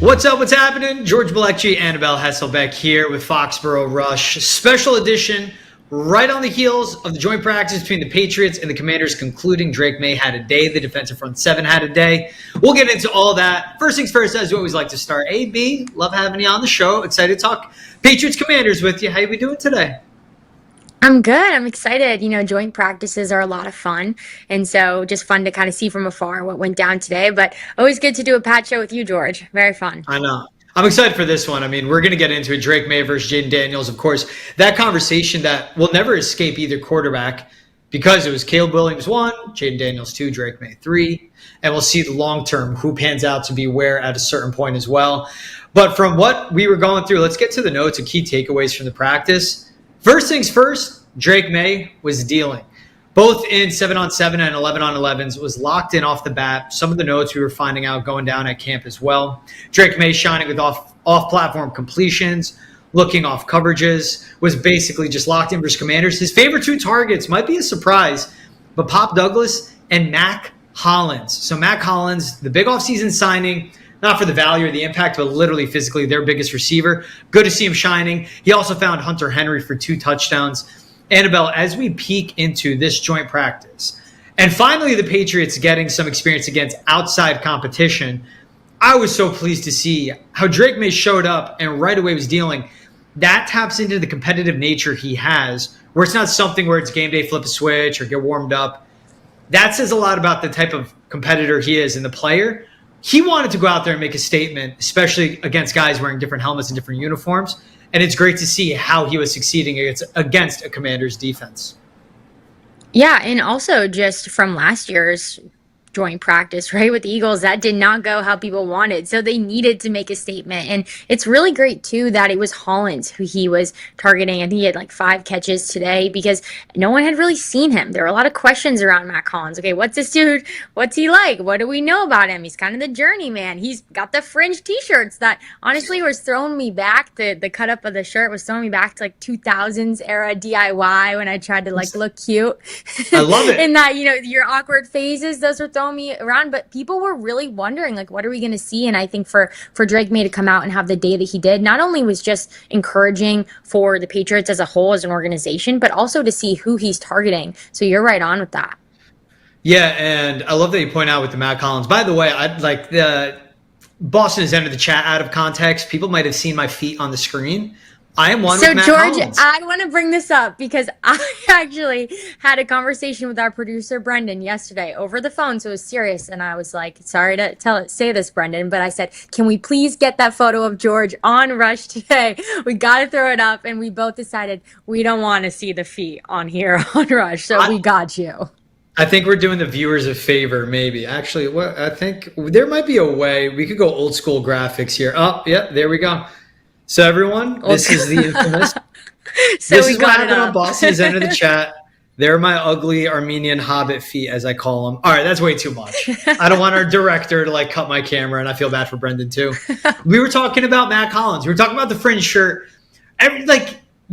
What's up? What's happening? George Balekji Annabelle Hasselbeck here with Foxborough Rush. Special edition right on the heels of the joint practice between the Patriots and the Commanders concluding. Drake Maye had a day. The defensive front seven had a day. We'll get into all that. First things first, as we always like to start. AB, love having you on the show. Excited to talk Patriots-Commanders with you. How you doing today? I'm good. I'm excited. Joint practices are a lot of fun. And so just fun to kind of see from afar what went down today. But always good to do a Pat show with you, George. Very fun. I know. I'm excited for this one. I mean, we're going to get into it. Drake Maye versus Jayden Daniels, of course. That conversation that will never escape either quarterback because it was Caleb Williams 1, Jayden Daniels 2, Drake Maye 3. And we'll see the long term, who pans out to be where at a certain point as well. But from what we were going through, let's get to the notes and key takeaways from the practice. First things first, Drake Maye was dealing. Both in 7-on-7 and 11-on-11s was locked in off the bat. Some of the notes we were finding out going down at camp as well. Drake Maye shining with off-platform completions, looking off coverages, was basically just locked in versus Commanders. His favorite two targets might be a surprise, but Pop Douglas and Mac Hollins. So Mac Hollins, the big offseason signing, not for the value or the impact, but literally physically their biggest receiver. Good to see him shining. He also found Hunter Henry for 2 touchdowns. Annabelle, as we peek into this joint practice, and finally the Patriots getting some experience against outside competition, I was so pleased to see how Drake Maye showed up and right away was dealing. That taps into the competitive nature he has, where it's not something where it's game day, flip a switch, or get warmed up. That says a lot about the type of competitor he is and the player. He wanted to go out there and make a statement, especially against guys wearing different helmets and different uniforms. And it's great to see how he was succeeding against a Commanders defense. Yeah, and also just from last year's joint practice, right, with the Eagles, that did not go how people wanted. So they needed to make a statement. And it's really great, too, that it was Hollins who he was targeting. And he had like 5 catches today because no one had really seen him. There were a lot of questions around Mac Hollins. Okay, what's this dude? What's he like? What do we know about him? He's kind of the journeyman. He's got the fringe T-shirts that honestly was throwing me back. The cut up of the shirt was throwing me back to like 2000s era DIY when I tried to like look cute. I love it. And that, your awkward phases, those were throwing me around, but people were really wondering, like, what are we going to see? And I think for Drake Maye to come out and have the day that he did, not only was just encouraging for the Patriots as a whole, as an organization, but also to see who he's targeting. So you're right on with that. Yeah, and I love that you point out with the Mac Hollins. By the way, I'd like the Boston has entered the chat out of context. People might have seen my feet on the screen. I am one with Mac George, Hollins. I want to bring this up because I actually had a conversation with our producer, Brendan, yesterday over the phone. So it was serious. And I was like, sorry to say this, Brendan, but I said, can we please get that photo of George on Rush today? We got to throw it up. And we both decided we don't want to see the feet on here on Rush. So we got you. I think we're doing the viewers a favor, maybe. Actually, I think there might be a way we could go old school graphics here. Oh, yeah, there we go. So everyone, this is the infamous. This is what happened on Boston has entered the chat. They're my ugly Armenian hobbit feet, as I call them. All right, that's way too much. I don't want our director to like cut my camera, and I feel bad for Brendan too. We were talking about Mac Hollins. We were talking about the fringe shirt.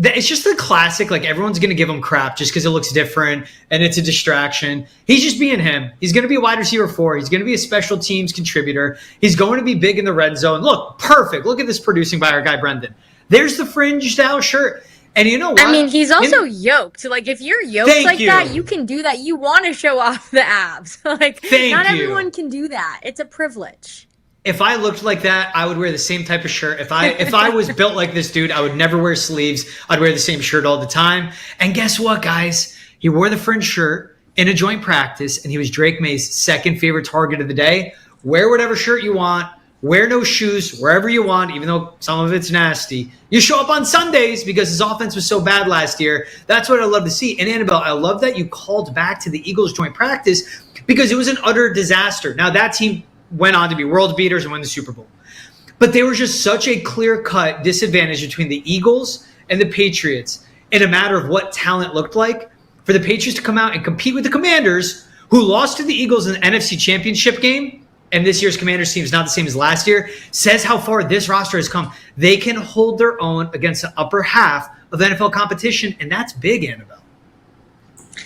It's just the classic, like everyone's going to give him crap just because it looks different and it's a distraction. He's just being him. He's going to be a wide receiver 4. He's going to be a special teams contributor. He's going to be big in the red zone. Look, perfect. Look at this producing by our guy, Brendan. There's the fringe style shirt. And you know what? I mean, he's also yoked. Like, if you're yoked that, you can do that. You want to show off the abs. Not everyone can do that. It's a privilege. If I looked like that, I would wear the same type of shirt. If I was built like this dude, I would never wear sleeves. I'd wear the same shirt all the time. And guess what, guys? He wore the fringe shirt in a joint practice, and he was Drake Maye's second favorite target of the day. Wear whatever shirt you want. Wear no shoes wherever you want, even though some of it's nasty. You show up on Sundays because his offense was so bad last year. That's what I love to see. And Annabelle, I love that you called back to the Eagles joint practice because it was an utter disaster. Now, that team went on to be world beaters and win the Super Bowl. But there was just such a clear-cut disadvantage between the Eagles and the Patriots in a matter of what talent looked like. For the Patriots to come out and compete with the Commanders, who lost to the Eagles in the NFC Championship game, and this year's Commanders team is not the same as last year, says how far this roster has come. They can hold their own against the upper half of NFL competition, and that's big, Annabelle.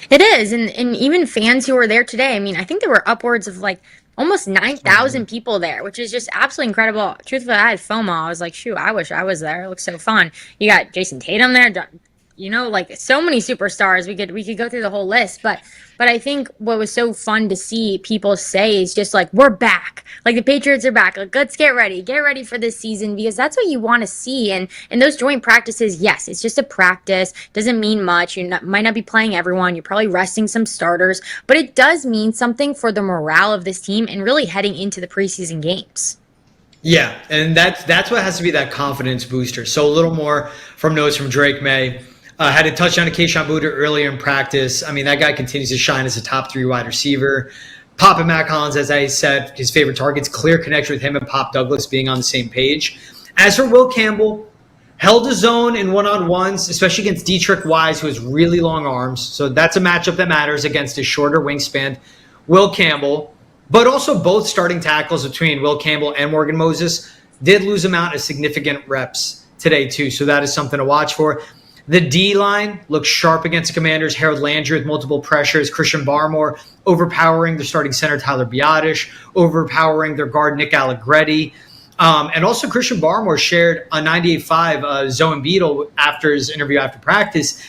It is, and even fans who were there today, I mean, I think there were upwards of like almost 9,000 people there, which is just absolutely incredible. Truthfully, I had FOMO. I was like, shoot, I wish I was there. It looks so fun. You got Jason Tatum there, like so many superstars. We could go through the whole list, but I think what was so fun to see people say is just like, we're back. Like the Patriots are back. Like, let's get ready for this season, because that's what you want to see. And those joint practices, yes, it's just a practice. Doesn't mean much. Might not be playing everyone. You're probably resting some starters, but it does mean something for the morale of this team and really heading into the preseason games. Yeah, and that's what has to be that confidence booster. So a little more from notes from Drake Maye. Had a touchdown to Kayshon Boutte earlier in practice. I mean, that guy continues to shine as a top 3 wide receiver. Pop and Matt Collins, as I said, his favorite targets, clear connection with him and Pop Douglas being on the same page. As for Will Campbell, held his own in one-on-ones, especially against Dietrich Wise, who has really long arms. So that's a matchup that matters against his shorter wingspan, Will Campbell. But also both starting tackles between Will Campbell and Morgan Moses did lose him out of significant reps today too. So that is something to watch for. The D-line looks sharp against the Commanders. Harold Landry with multiple pressures. Christian Barmore overpowering their starting center, Tyler Biadasz, overpowering their guard, Nick Allegretti. And also Christian Barmore shared a 98.5 Zoe Beetle after his interview after practice.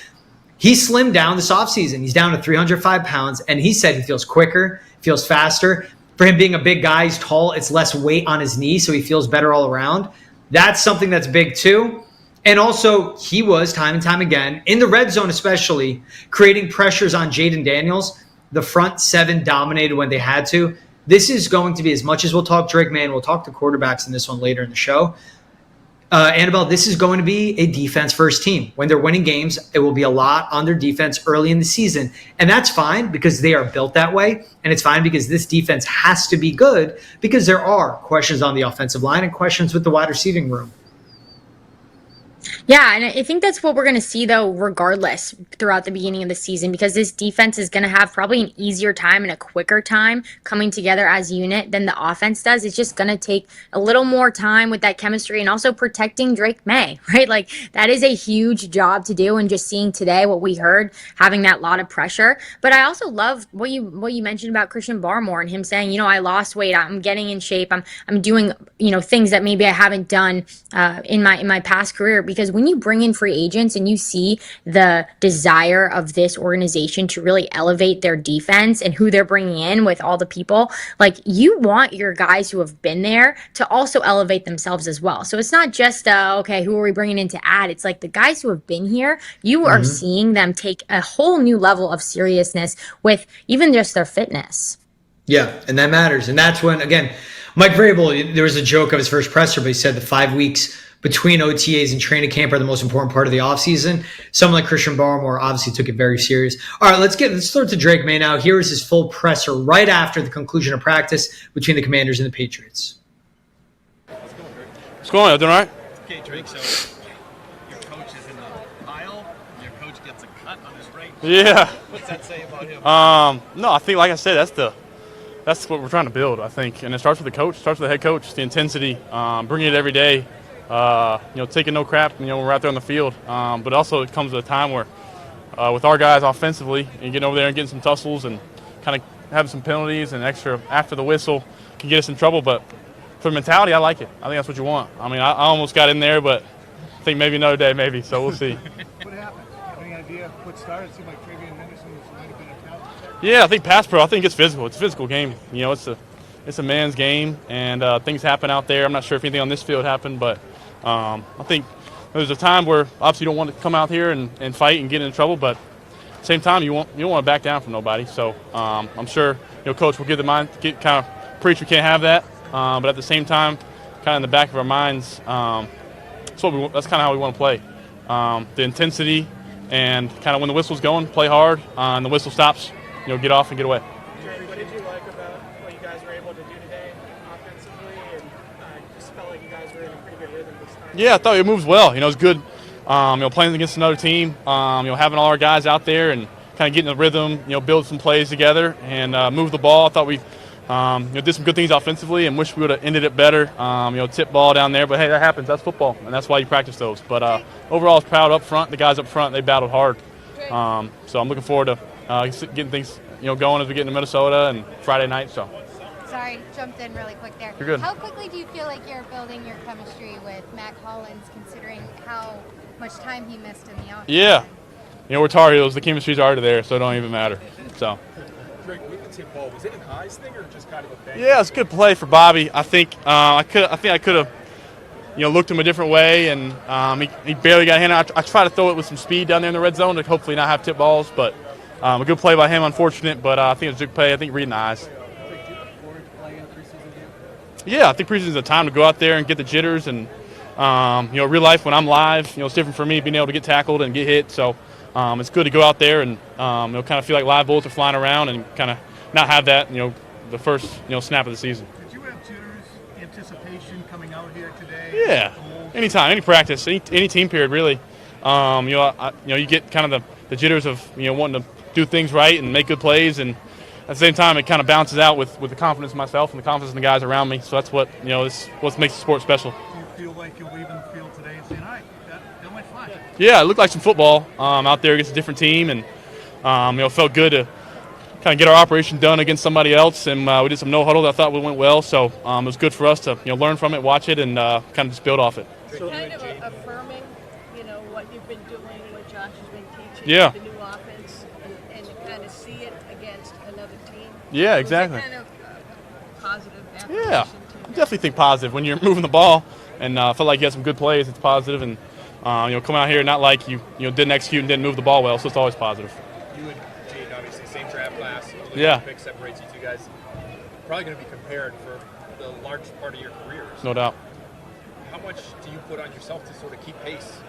He slimmed down this offseason. He's down to 305 pounds, and he said he feels quicker, feels faster. For him being a big guy, he's tall. It's less weight on his knee, so he feels better all around. That's something that's big too. And also, he was, time and time again, in the red zone especially, creating pressures on Jayden Daniels. The front 7 dominated when they had to. This is going to be, as much as we'll talk Drake Maye, and we'll talk to quarterbacks in this one later in the show, Annabelle, this is going to be a defense-first team. When they're winning games, it will be a lot on their defense early in the season. And that's fine because they are built that way. And it's fine because this defense has to be good because there are questions on the offensive line and questions with the wide receiving room. Yeah, and I think that's what we're going to see, though, regardless throughout the beginning of the season, because this defense is going to have probably an easier time and a quicker time coming together as a unit than the offense does. It's just going to take a little more time with that chemistry and also protecting Drake Maye, right? Like, that is a huge job to do, and just seeing today what we heard, having that lot of pressure. But I also love what you mentioned about Christian Barmore and him saying, I lost weight, I'm getting in shape, I'm doing, things that maybe I haven't done in my past career. Because when you bring in free agents and you see the desire of this organization to really elevate their defense and who they're bringing in with all the people, like, you want your guys who have been there to also elevate themselves as well. So it's not just, okay, who are we bringing in to add? It's like the guys who have been here, you are seeing them take a whole new level of seriousness with even just their fitness. Yeah, and that matters. And that's when, again, Mike Vrabel, there was a joke of his first presser, but he said the 5 weeks between OTAs and training camp are the most important part of the offseason. Someone like Christian Barmore obviously took it very serious. All right, let's throw it to Drake Maye now. Here is his full presser right after the conclusion of practice between the Commanders and the Patriots. What's going on? Doing all right? Okay, Drake, so your coach is in the pile, and your coach gets a cut on his right. Yeah. What's that say about him? No, I think, like I said, that's what we're trying to build, I think. And it starts with the coach, starts with the head coach, the intensity, bringing it every day. Taking no crap, when we're out there on the field. But also it comes at a time where with our guys offensively and getting over there and getting some tussles and kind of having some penalties and extra after the whistle can get us in trouble. But for the mentality, I like it. I think that's what you want. I mean, I almost got in there, but I think maybe another day, maybe. So we'll see. What happened? Have any idea what started? It seemed like Travion Henderson might have been a couch. Yeah, I think pass pro, I think it's physical. It's a physical game. It's a man's game, and things happen out there. I'm not sure if anything on this field happened, but I think there's a time where obviously you don't want to come out here and fight and get in trouble, but at the same time you don't want to back down from nobody. So I'm sure coach will kind of preach we can't have that, but at the same time, kind of in the back of our minds, that's kind of how we want to play. The intensity and kind of when the whistle's going, play hard, and the whistle stops, get off and get away. What did you like about what you guys were able to do today offensively, and just felt like you guys were in a pretty good rhythm this time? Yeah, I thought it moves well. It's good. Playing against another team. Having all our guys out there and kind of getting the rhythm. Build some plays together and move the ball. I thought we did some good things offensively, and wish we would have ended it better. Tip ball down there, but hey, that happens. That's football, and that's why you practice those. But overall, I was proud up front. The guys up front, they battled hard. So I'm looking forward to getting things going as we get into Minnesota and Friday night. So. Sorry, jumped in really quick there. You're good. How quickly do you feel like you're building your chemistry with Mac Hollins, considering how much time he missed in the offseason? Yeah. We're Tar Heels. The chemistry's already there, so it don't even matter. So. Drake, with the tip ball, was it an eyes thing or just kind of a bang? Yeah, it's a good play for Bobby. I think I could have, looked him a different way, and he barely got a hand out. I tried to throw it with some speed down there in the red zone to hopefully not have tip balls, but a good play by him. Unfortunate, but I think it was a good play. I think reading the eyes. Yeah, I think preseason is a time to go out there and get the jitters, and real life when I'm live, it's different for me being able to get tackled and get hit. So it's good to go out there and kind of feel like live bullets are flying around and kind of not have that the first snap of the season. Did you have jitters, anticipation coming out here today? Yeah, anytime, any practice, any team period really. You get kind of the jitters of wanting to do things right and make good plays, and at the same time it kind of bounces out with the confidence in myself and the confidence in the guys around me. So that's what this what makes the sport special. Do you feel like you'll leave in the field today and say, all right, that went fine? Yeah, it looked like some football out there against a different team, and felt good to kind of get our operation done against somebody else, and we did some no huddle that I thought went well. So it was good for us to learn from it, watch it, and kind of just build off it. So kind of affirming, what you've been doing, what Josh has been teaching, Yeah. the new offense, and to kind of see it against another team. Yeah, exactly. Was it kind of positive Yeah, affirmation I definitely think positive when you're moving the ball, and I felt like you had some good plays. It's positive, and coming out here not like you didn't execute and didn't move the ball well, so it's always positive. You and Jayden, obviously, same draft class. Yeah. Pick separates you two guys. Probably going to be compared for the large part of your careers. No doubt. How much do you put on yourself to sort of keep pace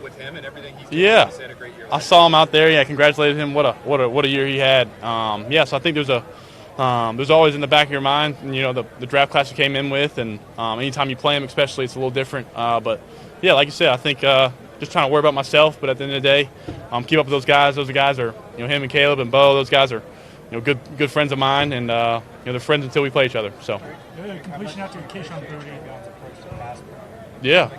with him and everything he's doing? Yeah, He's had a great year. I saw him out there. Yeah, congratulated him. What a year he had. So I think there's always in the back of your mind, the draft class you came in with, and anytime you play him, especially, it's a little different. But yeah, like you said, I think just trying to worry about myself. But at the end of the day, keep up with those guys. Those guys are him and Caleb and Bo. Those guys are good friends of mine, and they're friends until we play each other. So. Completion after Keyshawn Booty. Yeah.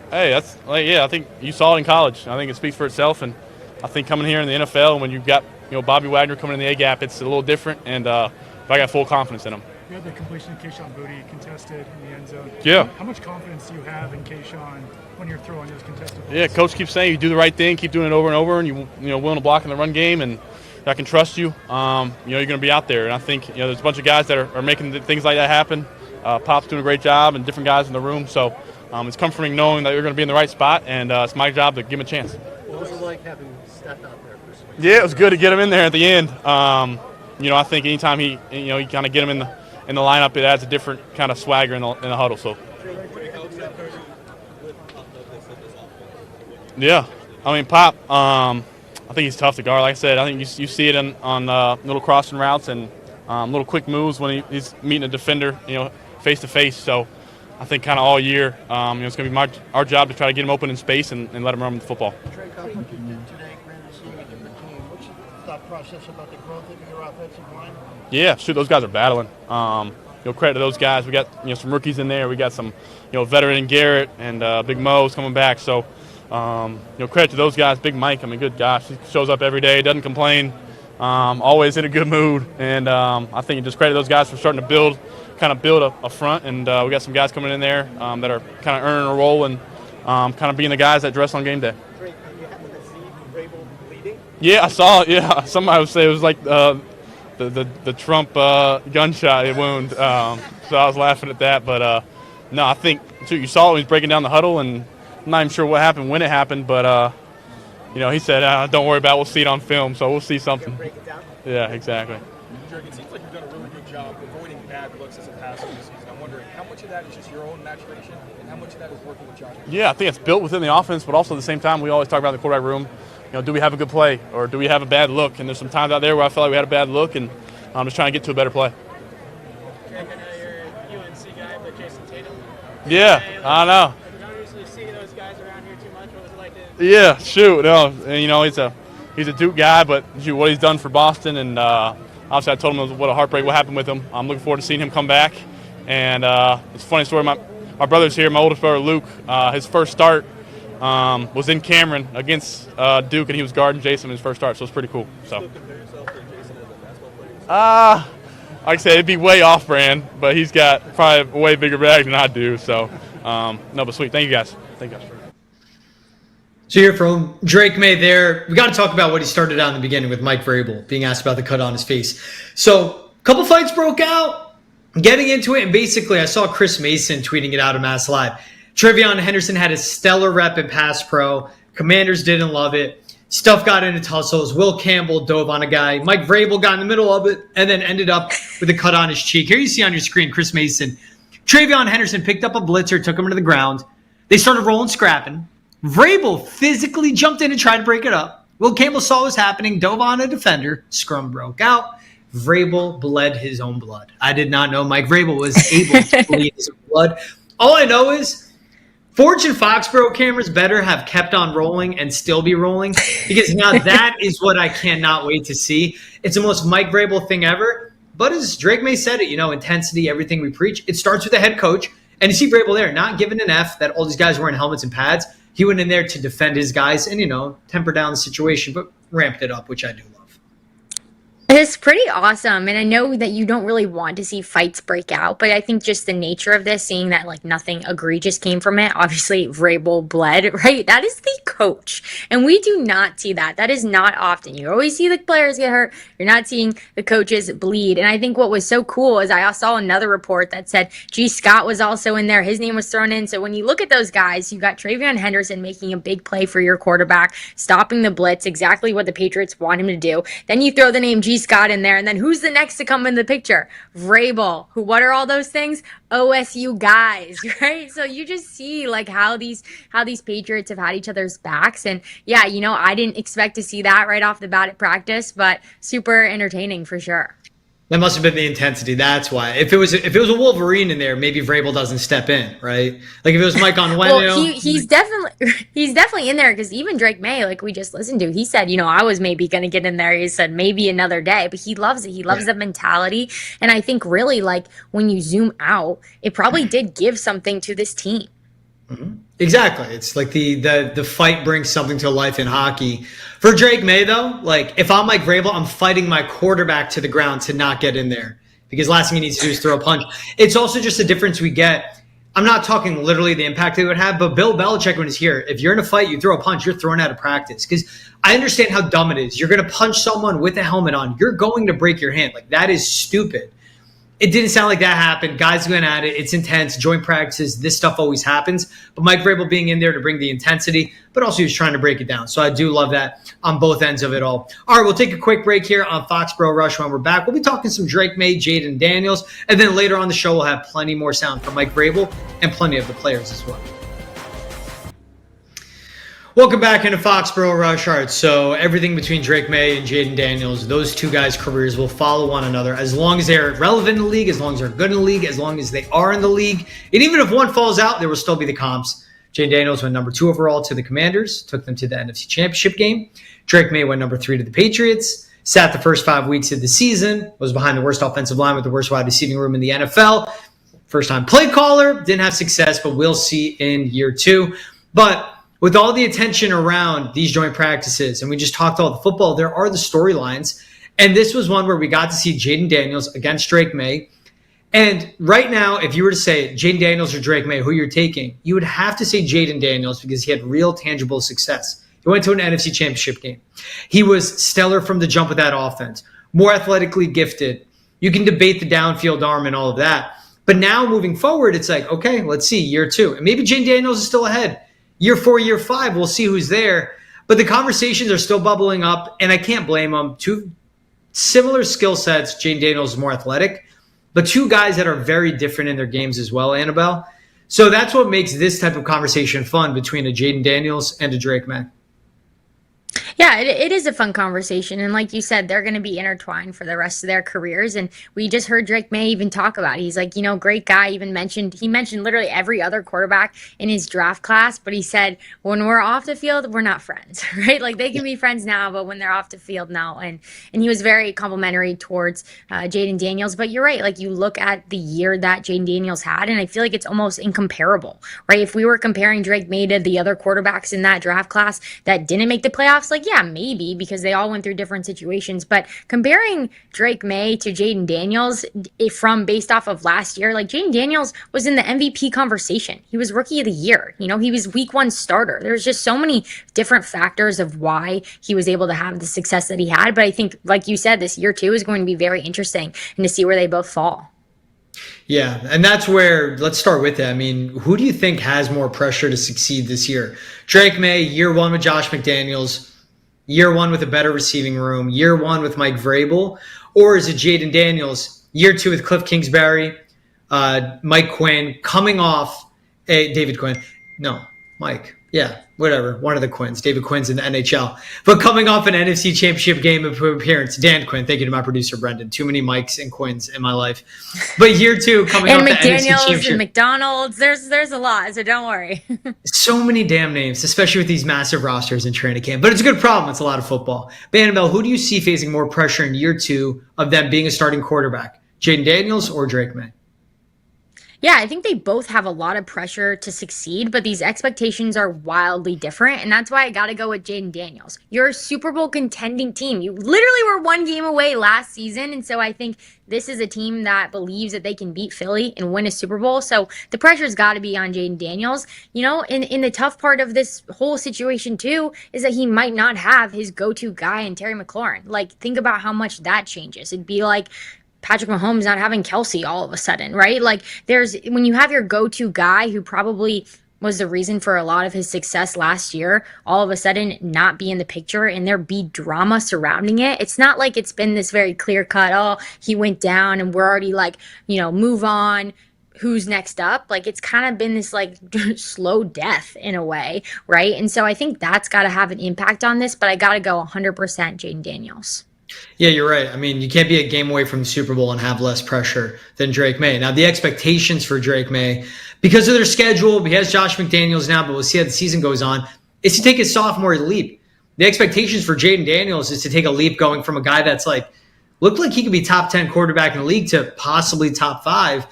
Hey, I think you saw it in college. I think it speaks for itself, and I think coming here in the NFL, when you've got Bobby Wagner coming in the A gap, it's a little different, and I got full confidence in him. You had the completion of Keyshawn Booty contested in the end zone. Yeah. How much confidence do you have in Keyshawn when you're throwing those contested balls? Yeah, coach keeps saying you do the right thing, keep doing it over and over, and you willing to block in the run game, and I can trust you. You're going to be out there, and I think there's a bunch of guys that are making things like that happen. Pop's doing a great job, and different guys in the room. So it's comforting knowing that you're going to be in the right spot, and it's my job to give him a chance. What was it like having Steph out there for swing? Yeah, it was good to get him in there at the end. I think anytime you kind of get him in the lineup, it adds a different kind of swagger in the huddle. So. Yeah, I mean Pop. I think he's tough to guard. Like I said, I think you see it on little crossing routes and little quick moves when he's meeting a defender, face to face. So I think kind of all year, it's going to be our job to try to get him open in space and let him run with the football. Drake, how much you did today, granted seeing a different team. What's your thought process about the growth of your offensive line? Yeah, shoot, those guys are battling. Credit to those guys. We got some rookies in there. We got some veteran Garrett and Big Mo's coming back. So credit to those guys. Big Mike, good gosh, he shows up every day, doesn't complain, always in a good mood. And I think you just credit those guys for starting to build a front. And we got some guys coming in there that are kind of earning a role and kind of being the guys that dress on game day. Drake, you happen to see Vrabel bleeding? Yeah, I saw it. Yeah, somebody would say it was like the Trump gunshot wound. So I was laughing at that. But no, I think you saw it when he was breaking down the huddle, and I'm not even sure what happened when it happened. But he said, "Don't worry about it. We'll see it on film, so we'll see something." Break it down? Yeah, exactly. Drake, it seems like you've done a really good job avoiding bad looks as a passer this season. I'm wondering how much of that is just your own maturation and how much of that is working with Josh? Yeah, I think it's built within the offense, but also at the same time, we always talk about in the quarterback room, do we have a good play or do we have a bad look? And there's some times out there where I felt like we had a bad look, and I'm just trying to get to a better play. Drake, I know you're a UNC guy, but Jason Tatum. Yeah, I know. You don't usually see those guys around here too much. What was it like to? Yeah, shoot. No, and, he's a Duke guy, but shoot, what he's done for Boston, and obviously I told him what a heartbreak what happened with him. I'm looking forward to seeing him come back. And it's a funny story. My brother's here. My oldest brother Luke, his first start was in Cameron against Duke, and he was guarding Jason in his first start. So it's pretty cool. So. like I said, it'd be way off brand, but he's got probably a way bigger bag than I do. So, no, but sweet. Thank you guys. Thank you guys. So you're from Drake Maye there. We got to talk about what he started out in the beginning with Mike Vrabel being asked about the cut on his face. So a couple fights broke out, getting into it, and basically I saw Chris Mason tweeting it out of Mass Live. Trevion Henderson had a stellar rep in pass pro. Commanders didn't love it. Stuff got into tussles. Will Campbell dove on a guy. Mike Vrabel got in the middle of it and then ended up with a cut on his cheek. Here you see on your screen Chris Mason. Trevion Henderson picked up a blitzer, took him to the ground. They started rolling, scrapping. Vrabel physically jumped in and tried to break it up. Will Campbell saw what was happening, dove on a defender. Scrum broke out. Vrabel bled his own blood. I did not know Mike Vrabel was able to bleed his own blood. All I know is Forge and Foxborough cameras better have kept on rolling and still be rolling, because now that is what I cannot wait to see. It's the most Mike Vrabel thing ever. But as Drake Maye said it, intensity, everything we preach, it starts with the head coach. And you see Vrabel there, not giving an F that all these guys wearing helmets and pads. He went in there to defend his guys and, temper down the situation, but ramped it up, which I do love. It's pretty awesome. And I know that you don't really want to see fights break out, but I think just the nature of this, seeing that nothing egregious came from it, obviously Vrabel bled, right? That is the coach. And we do not see that. That is not often. You always see the players get hurt. You're not seeing the coaches bleed. And I think what was so cool is I saw another report that said G. Scott was also in there. His name was thrown in. So when you look at those guys, you got Trevion Henderson making a big play for your quarterback, stopping the blitz, exactly what the Patriots want him to do. Then you throw the name G. Scott in there, and then who's the next to come in the picture? Vrabel. What are all those things? OSU guys, right? So you just see how these Patriots have had each other's backs, and yeah, I didn't expect to see that right off the bat at practice, but super entertaining for sure. That must have been the intensity. That's why. If it was a Wolverine in there, maybe Vrabel doesn't step in, right? Like if it was Mike on well, he's definitely in there, because even Drake Maye, like we just listened to, he said, I was maybe going to get in there. He said maybe another day, but he loves it. He loves the mentality, and I think really when you zoom out, it probably did give something to this team. Mm-hmm. Exactly. It's like the fight brings something to life in hockey. For Drake Maye, though, if I'm Mike Vrabel, I'm fighting my quarterback to the ground to not get in there, because last thing he needs to do is throw a punch. It's also just a difference we get. I'm not talking literally the impact they would have, but Bill Belichick, when he's here, if you're in a fight, you throw a punch, you're thrown out of practice. Because I understand how dumb it is. You're going to punch someone with a helmet on. You're going to break your hand. That is stupid. It didn't sound like that happened. Guys went at it. It's intense. Joint practices. This stuff always happens. But Mike Vrabel being in there to bring the intensity, but also he was trying to break it down. So I do love that on both ends of it all. All right, we'll take a quick break here on Foxborough Rush. When we're back, we'll be talking some Drake Maye, Jayden Daniels, and then later on the show, we'll have plenty more sound from Mike Vrabel and plenty of the players as well. Welcome back into Foxborough Rush. All right, so everything between Drake Maye and Jayden Daniels, those two guys' careers will follow one another as long as they're relevant in the league, as long as they're good in the league, as long as they are in the league. And even if one falls out, there will still be the comps. Jayden Daniels went number 2 overall to the Commanders, took them to the NFC Championship game. Drake Maye went number 3 to the Patriots, sat the first 5 weeks of the season, was behind the worst offensive line with the worst wide receiving room in the NFL. First-time play caller, didn't have success, but we'll see in year 2. But with all the attention around these joint practices, and we just talked all the football, there are the storylines. And this was one where we got to see Jayden Daniels against Drake Maye. And right now, if you were to say Jayden Daniels or Drake Maye, who you're taking, you would have to say Jayden Daniels, because he had real tangible success. He went to an NFC Championship game. He was stellar from the jump with that offense, more athletically gifted. You can debate the downfield arm and all of that. But now moving forward, it's like, okay, let's see, year 2. And maybe Jayden Daniels is still ahead. Year 4, year 5, we'll see who's there. But the conversations are still bubbling up, and I can't blame them. 2 similar skill sets. Jayden Daniels is more athletic, but 2 guys that are very different in their games as well, Annabelle. So that's what makes this type of conversation fun between a Jayden Daniels and a Drake Maye. Yeah, it is a fun conversation. And like you said, they're going to be intertwined for the rest of their careers. And we just heard Drake Maye even talk about it. He's like, great guy. He mentioned literally every other quarterback in his draft class. But he said, when we're off the field, we're not friends, right? They can be friends now, but when they're off the field, no. And he was very complimentary towards Jayden Daniels. But you're right. You look at the year that Jayden Daniels had, and I feel like it's almost incomparable, right? If we were comparing Drake Maye to the other quarterbacks in that draft class that didn't make the playoffs, yeah, maybe, because they all went through different situations. But comparing Drake Maye to Jayden Daniels from based off of last year, like Jayden Daniels was in the MVP conversation. He was rookie of the year. He was week 1 starter. There's just so many different factors of why he was able to have the success that he had. But I think, like you said, this year too is going to be very interesting and to see where they both fall. Yeah, and that's where, let's start with it. I mean, who do you think has more pressure to succeed this year? Drake Maye, year 1 with Josh McDaniels, year 1 with a better receiving room, year 1 with Mike Vrabel, or is it Jayden Daniels, year 2 with Cliff Kingsbury, Mike Quinn, coming off David Quinn? No, Mike. Yeah, whatever. One of the Quinns. David Quinn's in the NHL. But coming off an NFC Championship game appearance, Dan Quinn. Thank you to my producer, Brendan. Too many Mikes and Quinns in my life. But year 2 coming off the NFC Championship. And McDonald's. There's a lot, so don't worry. So many damn names, especially with these massive rosters in training camp. But it's a good problem. It's a lot of football. But Annabelle, who do you see facing more pressure in year 2 of them being a starting quarterback? Jayden Daniels or Drake Maye? Yeah, I think they both have a lot of pressure to succeed, but these expectations are wildly different, and that's why I got to go with Jayden Daniels. You're a Super Bowl contending team. You literally were 1 game away last season, and so I think this is a team that believes that they can beat Philly and win a Super Bowl, so the pressure's got to be on Jayden Daniels. In the tough part of this whole situation, too, is that he might not have his go-to guy in Terry McLaurin. Like, think about how much that changes. It'd be like Patrick Mahomes not having Kelsey all of a sudden, right? Like when you have your go-to guy who probably was the reason for a lot of his success last year, all of a sudden not be in the picture and there be drama surrounding it. It's not like it's been this very clear cut, oh, he went down and we're already like, move on. Who's next up? Like it's kind of been this like slow death in a way, right? And so I think that's got to have an impact on this, but I got to go 100% Jayden Daniels. Yeah, you're right. I mean, you can't be a game away from the Super Bowl and have less pressure than Drake Maye. Now, the expectations for Drake Maye, because of their schedule, he has Josh McDaniels now, but we'll see how the season goes on, is to take his sophomore leap. The expectations for Jayden Daniels is to take a leap going from a guy that's looked like he could be top 10 quarterback in the league to possibly top 5.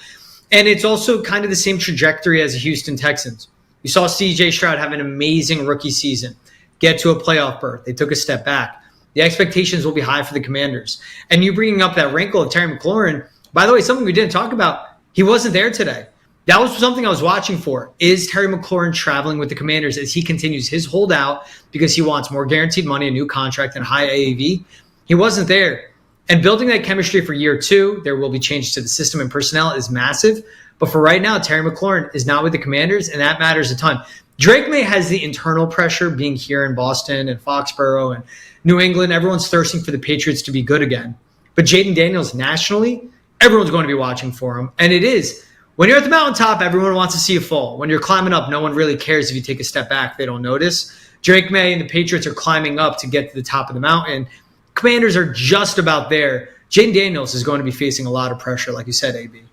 And it's also kind of the same trajectory as the Houston Texans. You saw C.J. Stroud have an amazing rookie season, get to a playoff berth. They took a step back. The expectations will be high for the Commanders. And you bringing up that wrinkle of Terry McLaurin, by the way, something we didn't talk about, he wasn't there today. That was something I was watching for. Is Terry McLaurin traveling with the Commanders as he continues his holdout because he wants more guaranteed money, a new contract, and high AAV? He wasn't there. And building that chemistry for year 2, there will be changes to the system and personnel is massive. But for right now, Terry McLaurin is not with the Commanders, and that matters a ton. Drake Maye has the internal pressure being here in Boston and Foxborough and New England. Everyone's thirsting for the Patriots to be good again. But Jayden Daniels nationally, everyone's going to be watching for him. And it is. When you're at the mountaintop, everyone wants to see you fall. When you're climbing up, no one really cares if you take a step back. They don't notice. Drake Maye and the Patriots are climbing up to get to the top of the mountain. Commanders are just about there. Jayden Daniels is going to be facing a lot of pressure, like you said, AB.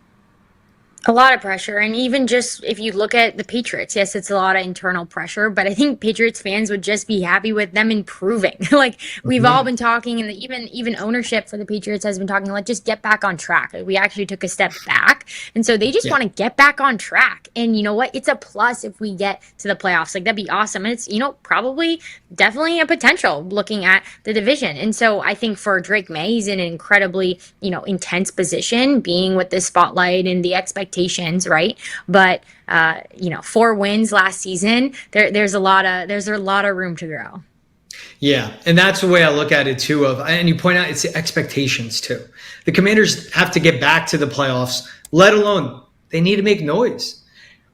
A lot of pressure. And even just if you look at the Patriots, yes, it's a lot of internal pressure, but I think Patriots fans would just be happy with them improving. Like we've all been talking, and even ownership for the Patriots has been talking, like, just get back on track. Like, we actually took a step back. And so they just want to get back on track. And you know what? It's a plus if we get to the playoffs. Like, that'd be awesome. And it's, probably definitely a potential looking at the division. And so I think for Drake Maye, he's in an incredibly, intense position, being with the spotlight and the expectations, right? But 4 wins last season, there's a lot of room to grow. Yeah, and that's the way I look at it too. And you point out it's the expectations too. The Commanders have to get back to the playoffs, let alone they need to make noise.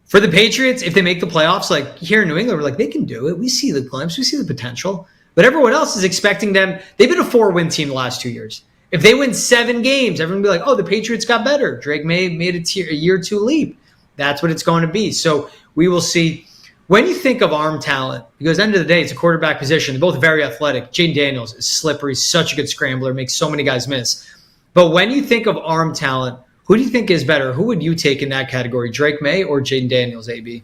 For the Patriots, if they make the playoffs, like here in New England, we're like, they can do it. We see the glimpse, we see the potential. But everyone else is expecting them. They've been a 4-win team the last 2 years. If they win 7 games, everyone will be like, oh, the Patriots got better. Drake Maye made a year 2 leap. That's what it's going to be. So we will see. When you think of arm talent, because at the end of the day, it's a quarterback position. They're both very athletic. Jayden Daniels is slippery, such a good scrambler, makes so many guys miss. But when you think of arm talent, who do you think is better? Who would you take in that category, Drake Maye or Jayden Daniels, AB?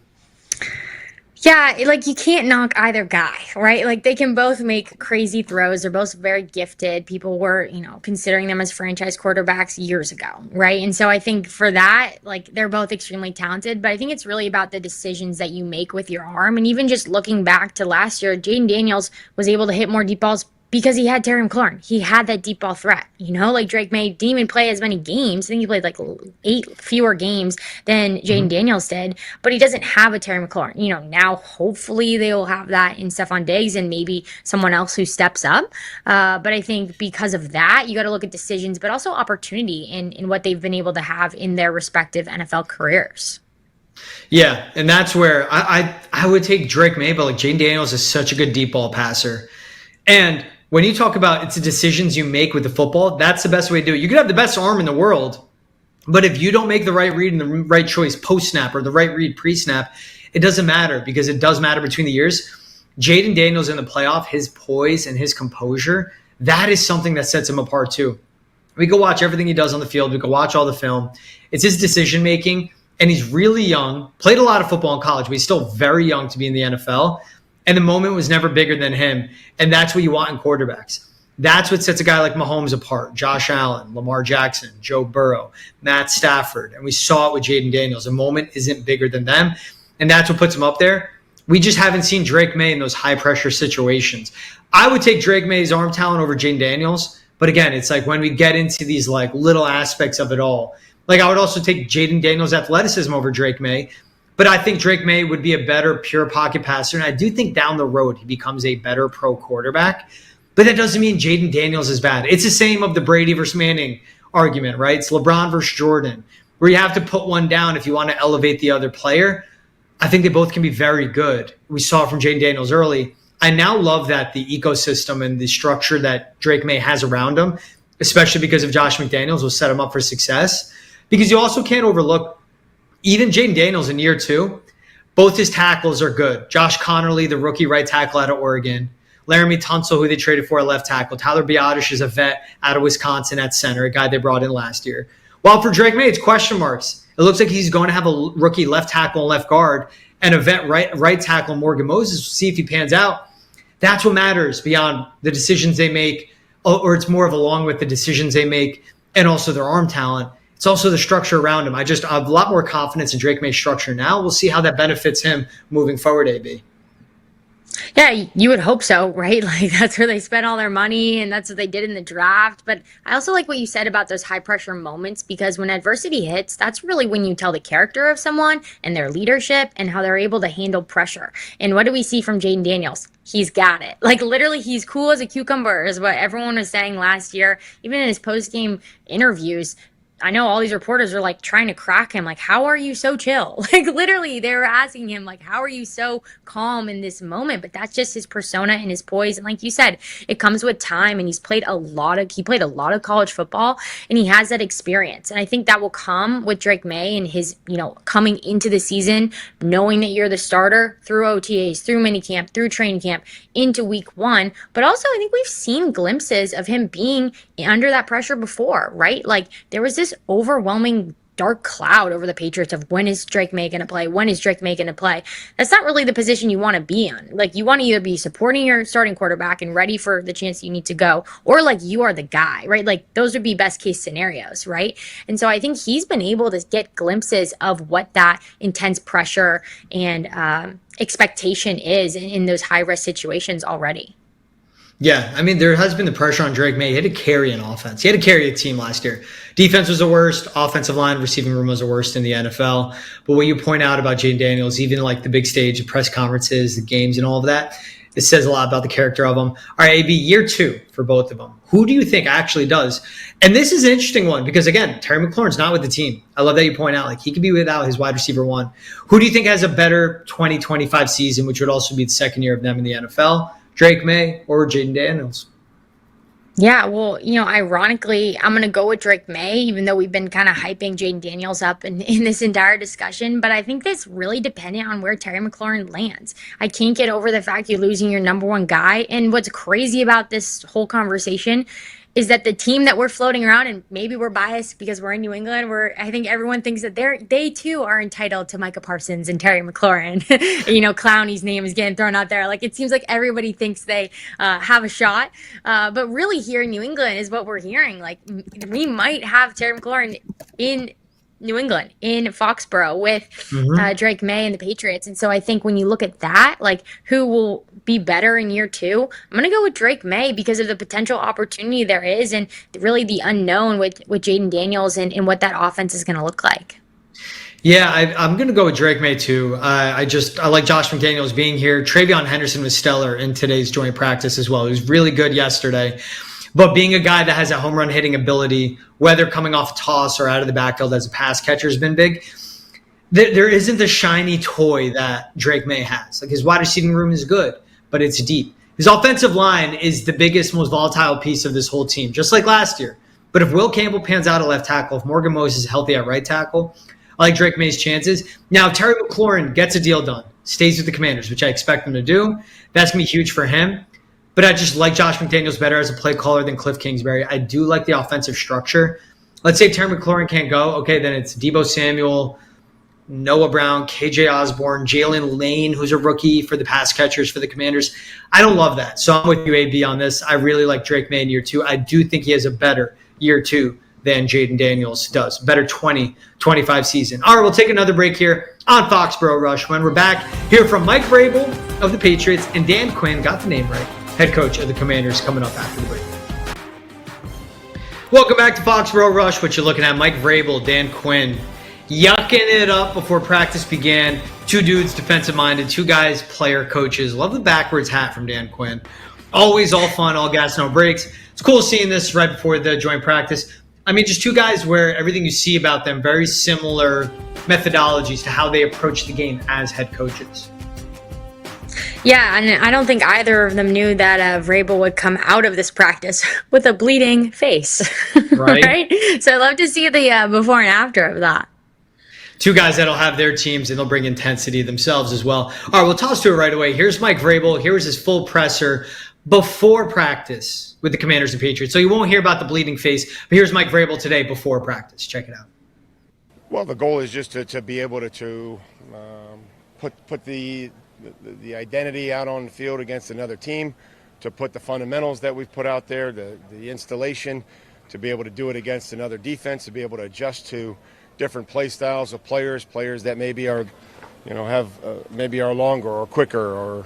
Yeah, like you can't knock either guy, right? Like they can both make crazy throws. They're both very gifted. People were, considering them as franchise quarterbacks years ago, right? And so I think for that, like they're both extremely talented, but I think it's really about the decisions that you make with your arm. And even just looking back to last year, Jayden Daniels was able to hit more deep balls because he had Terry McLaurin. He had that deep ball threat, like Drake Maye didn't even play as many games. I think he played like 8 fewer games than Jayden Daniels did, but he doesn't have a Terry McLaurin. Now hopefully they will have that in Stephon Diggs and maybe someone else who steps up. But I think because of that, you got to look at decisions, but also opportunity in what they've been able to have in their respective NFL careers. Yeah, and that's where I would take Drake Maye, but like Jayden Daniels is such a good deep ball passer. And when you talk about it's the decisions you make with the football, that's the best way to do it. You could have the best arm in the world, but if you don't make the right read and the right choice post-snap or the right read pre-snap, it doesn't matter because it does matter between the years. Jayden Daniels in the playoff, his poise and his composure, that is something that sets him apart too. We go watch everything he does on the field. We go watch all the film. It's his decision-making, and he's really young, played a lot of football in college, but he's still very young to be in the NFL. And the moment was never bigger than him. And that's what you want in quarterbacks. That's what sets a guy like Mahomes apart. Josh Allen, Lamar Jackson, Joe Burrow, Matt Stafford. And we saw it with Jayden Daniels. A moment isn't bigger than them. And that's what puts him up there. We just haven't seen Drake Maye in those high-pressure situations. I would take Drake Maye's arm talent over Jayden Daniels. But again, it's like when we get into these like little aspects of it all. Like I would also take Jayden Daniels' athleticism over Drake Maye. But I think Drake Maye would be a better pure pocket passer. And I do think down the road he becomes a better pro quarterback. But that doesn't mean Jayden Daniels is bad. It's the same of the Brady versus Manning argument, right? It's LeBron versus Jordan, where you have to put one down if you want to elevate the other player. I think they both can be very good. We saw it from Jayden Daniels early. I now love that the ecosystem and the structure that Drake Maye has around him, especially because of Josh McDaniels, will set him up for success. Because you also can't overlook even Jayden Daniels in year 2, both his tackles are good. Josh Connerly, the rookie right tackle out of Oregon. Laramie Tunsil, who they traded for, a left tackle. Tyler Biadasz is a vet out of Wisconsin at center, a guy they brought in last year. While for Drake Maye, it's question marks. It looks like he's going to have a rookie left tackle and left guard and a vet right tackle, Morgan Moses. We'll see if he pans out. That's what matters beyond the decisions they make, or it's more of along with the decisions they make and also their arm talent. It's also the structure around him. I have a lot more confidence in Drake Maye's structure now. We'll see how that benefits him moving forward, AB. Yeah, you would hope so, right? Like that's where they spent all their money and that's what they did in the draft. But I also like what you said about those high pressure moments because when adversity hits, that's really when you tell the character of someone and their leadership and how they're able to handle pressure. And what do we see from Jayden Daniels? He's got it. Like literally he's cool as a cucumber is what everyone was saying last year. Even in his post-game interviews, I know all these reporters are like trying to crack him. Like, how are you so chill? Like literally they were asking him like, how are you so calm in this moment? But that's just his persona and his poise. And like you said, it comes with time and he played a lot of college football and he has that experience. And I think that will come with Drake Maye and his, coming into the season, knowing that you're the starter through OTAs, through minicamp, through training camp into week 1. But also I think we've seen glimpses of him being under that pressure before, right? Like there was this overwhelming dark cloud over the Patriots of when is Drake Maye going to play? When is Drake Maye going to play? That's not really the position you want to be in. Like you want to either be supporting your starting quarterback and ready for the chance you need to go, or like you are the guy, right? Like those would be best case scenarios, right? And so I think he's been able to get glimpses of what that intense pressure and expectation is in those high risk situations already. Yeah, I mean, there has been the pressure on Drake Maye. He had to carry an offense. He had to carry a team last year. Defense was the worst. Offensive line, receiving room was the worst in the NFL. But what you point out about Jayden Daniels, even like the big stage, the press conferences, the games, and all of that, it says a lot about the character of them. All right, AB, year 2 for both of them. Who do you think actually does? And this is an interesting one because, again, Terry McLaurin's not with the team. I love that you point out, like, he could be without his wide receiver 1. Who do you think has a better 2025 season, which would also be the second year of them in the NFL? Drake Maye or Jayden Daniels? Yeah, well, ironically, I'm going to go with Drake Maye, even though we've been kind of hyping Jayden Daniels up in this entire discussion. But I think that's really dependent on where Terry McLaurin lands. I can't get over the fact you're losing your number 1 guy. And what's crazy about this whole conversation is that the team that we're floating around, and maybe we're biased because we're in New England, where I think everyone thinks that they too are entitled to Micah Parsons and Terry McLaurin. Clowney's name is getting thrown out there. Like, it seems like everybody thinks they have a shot. But really here in New England is what we're hearing. Like, we might have Terry McLaurin in New England, in Foxborough with Drake Maye and the Patriots. And so I think when you look at that, like, who will be better in year 2, I'm going to go with Drake Maye because of the potential opportunity there is and really the unknown with Jayden Daniels and what that offense is going to look like. Yeah, I'm going to go with Drake Maye too. I like Josh McDaniels being here. Travion Henderson was stellar in today's joint practice as well. He was really good yesterday. But being a guy that has a home run hitting ability, whether coming off toss or out of the backfield as a pass catcher, has been big. There isn't the shiny toy that Drake Maye has. Like, his wide receiving room is good, but it's deep. His offensive line is the biggest, most volatile piece of this whole team, just like last year. But if Will Campbell pans out at left tackle, if Morgan Moses is healthy at right tackle, I like Drake Maye's chances. Now, if Terry McLaurin gets a deal done, stays with the Commanders, which I expect him to do, that's going to be huge for him. But I just like Josh McDaniels better as a play caller than Cliff Kingsbury. I do like the offensive structure. Let's say Terry McLaurin can't go. Okay, then it's Deebo Samuel, Noah Brown, KJ Osborne, Jalen Lane, who's a rookie for the pass catchers for the Commanders. I don't love that. So I'm with you, AB, on this. I really like Drake Maye in year 2. I do think he has a better year 2 than Jayden Daniels does. Better 20-25 season. All right, we'll take another break here on Foxborough Rush. When we're back, hear from Mike Vrabel of the Patriots and Dan Quinn, got the name right, head coach of the Commanders, coming up after the break. Welcome back to Foxborough Rush. What you're looking at, Mike Vrabel, Dan Quinn, yucking it up before practice began. 2 dudes, defensive-minded, 2 guys, player coaches. Love the backwards hat from Dan Quinn. Always all fun, all gas, no breaks. It's cool seeing this right before the joint practice. I mean, just 2 guys where everything you see about them, very similar methodologies to how they approach the game as head coaches. Yeah, and I don't think either of them knew that Vrabel would come out of this practice with a bleeding face. Right. Right? So I'd love to see the before and after of that. 2 guys that'll have their teams and they'll bring intensity themselves as well. All right, we'll toss to it right away. Here's Mike Vrabel. Here's his full presser before practice with the Commanders and Patriots. So you won't hear about the bleeding face, but here's Mike Vrabel today before practice. Check it out. Well, the goal is just to be able to put the identity out on the field against another team, to put the fundamentals that we've put out there, the installation, to be able to do it against another defense, to be able to adjust to different play styles of players that maybe are, maybe are longer or quicker or,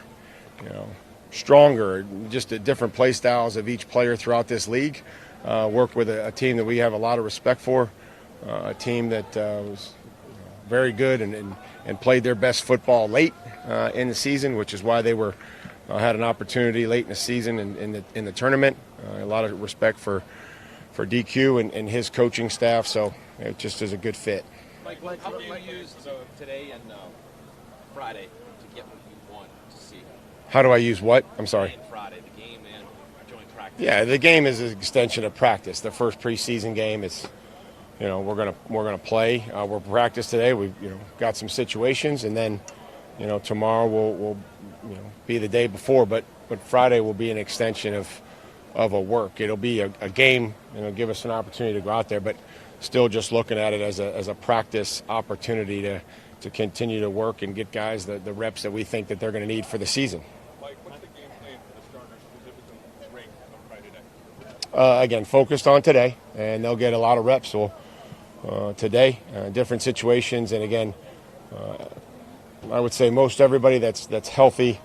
stronger, just the different play styles of each player throughout this league. Work with a team that we have a lot of respect for, a team that was very good and played their best football late in the season, which is why they were had an opportunity late in the season in the tournament. A lot of respect for DQ and his coaching staff, so it just is a good fit. Mike, how do you use today and Friday to get what you want to see? How do I use what? I'm sorry. Friday, the game and joint practice. Yeah, the game is an extension of practice. The first preseason game is, we're gonna play. We're practice today. We've got some situations, and then, tomorrow will be the day before. But Friday will be an extension of a work. It'll be a game. Give us an opportunity to go out there, but still just looking at it as a practice opportunity to continue to work and get guys the reps that we think that they're going to need for the season. Mike, what's the game plan for the starters specifically Drake on Friday night? Again, focused on today, and they'll get a lot of reps. So today, different situations, and again, I would say most everybody that's healthy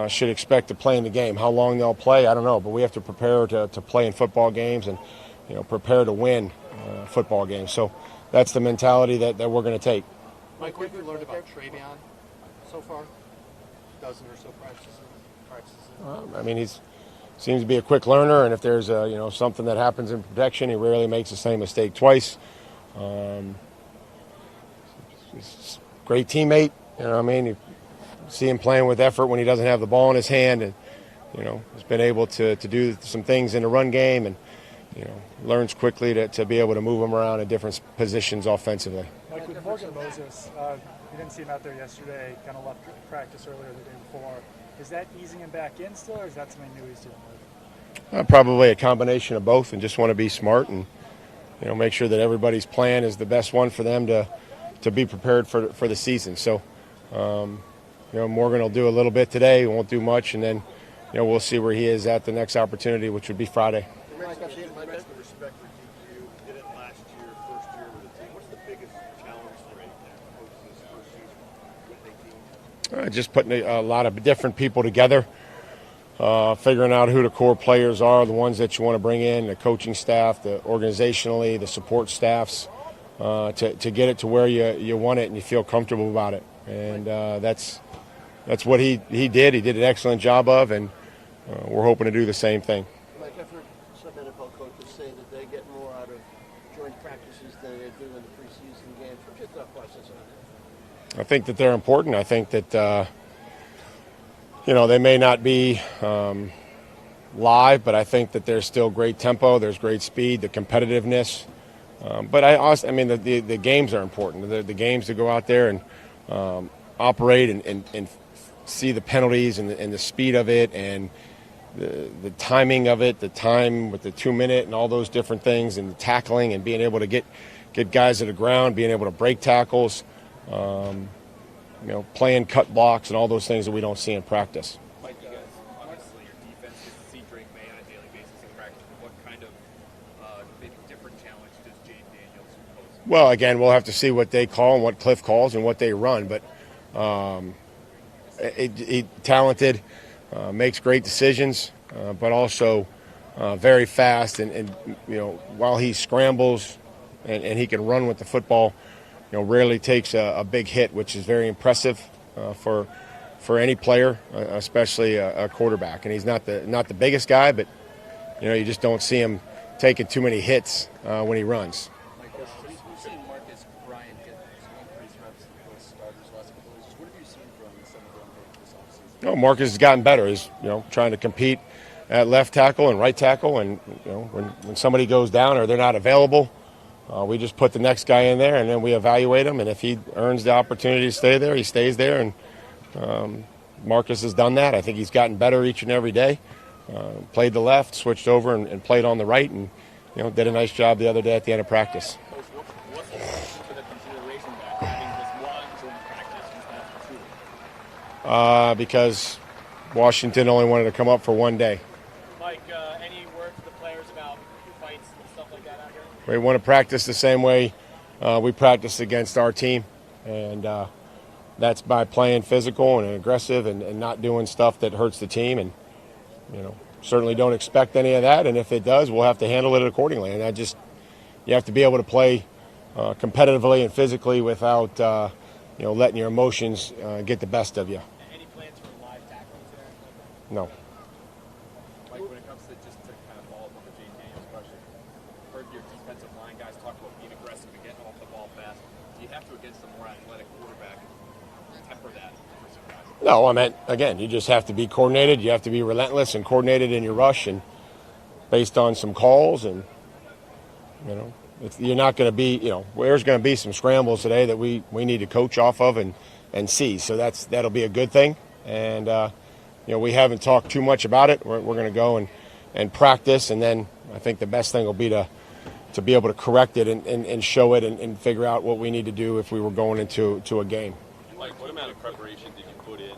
should expect to play in the game. How long they'll play, I don't know, but we have to prepare to play in football games and prepare to win football games. So that's the mentality that we're going to take. Mike, what have you learned about Travion so far? Dozen or so practices. He seems to be a quick learner, and if there's something that happens in protection, he rarely makes the same mistake twice. He's a great teammate. You see him playing with effort when he doesn't have the ball in his hand, and he's been able to do some things in the run game, and learns quickly to be able to move him around in different positions offensively. Like with Morgan Moses, you didn't see him out there yesterday, kind of left practice earlier the day before. Is that easing him back in still, or is that something new he's dealing with? Probably a combination of both, and just want to be smart and make sure that everybody's plan is the best one for them to be prepared for the season. So Morgan will do a little bit today, won't do much, and then we'll see where he is at the next opportunity, which would be Friday. You mentioned the respect for DQ. You did it last year, first year with the team. What's the biggest challenge for a coach this first season with a team? Just putting a lot of different people together, figuring out who the core players are, the ones that you want to bring in, the coaching staff, the organizationally, the support staffs, to get it to where you want it and you feel comfortable about it. And that's what he did. He did an excellent job of, and we're hoping to do the same thing. Mike, I've heard some NFL coaches say that they get more out of joint practices than they do in the preseason games. What's your thought process on that? I think that they're important. I think that they may not be live, but I think that there's still great tempo, there's great speed, the competitiveness. But the games are important. The games to go out there and operate and see the penalties and the speed of it and the timing of it, the time with the 2-minute and all those different things, and the tackling and being able to get guys to the ground, being able to break tackles, playing cut blocks and all those things that we don't see in practice. Mike, you guys, obviously your defense gets to see Drake Maye on a daily basis in practice. What kind of maybe different challenge does Jayden Daniels pose? Well, again, we'll have to see what they call and what Cliff calls and what they run, but he talented, makes great decisions, but also very fast. And while he scrambles and he can run with the football, rarely takes a big hit, which is very impressive for any player, especially a quarterback. And he's not the biggest guy, but you just don't see him taking too many hits when he runs. We've seen Marcus Bryant get some increased reps with starters last couple of weeks. What have you seen from some of them this offseason? Marcus has gotten better. He's trying to compete at left tackle and right tackle, and when somebody goes down or they're not available, we just put the next guy in there, and then we evaluate him. And if he earns the opportunity to stay there, he stays there. And Marcus has done that. I think he's gotten better each and every day. Played the left, switched over, and played on the right, and did a nice job the other day at the end of practice. What's the reason for the consideration that having this one joint practice instead of two? Because Washington only wanted to come up for one day. Mike, any word to the players about fights and stuff like that out here? We want to practice the same way we practice against our team, and that's by playing physical and aggressive and not doing stuff that hurts the team. And certainly don't expect any of that. And if it does, we'll have to handle it accordingly. And you have to be able to play competitively and physically without letting your emotions get the best of you. Any plans for live tackling today? No. Mike, when it comes to just to kind of follow up on the Jayden Daniels question, heard your defensive line guys talk about being aggressive and getting off the ball fast. Do you have to, against a more athletic quarterback, temper that for some guys? No, I meant, again, you just have to be coordinated. You have to be relentless and coordinated in your rush, and based on some calls. And, you're not going to be, there's going to be some scrambles today that we need to coach off of and see. So that'll be a good thing. And, we haven't talked too much about it. We're going to go and practice, and then I think the best thing will be to be able to correct it and show it and figure out what we need to do if we were going into a game. Mike, what amount of preparation did you put in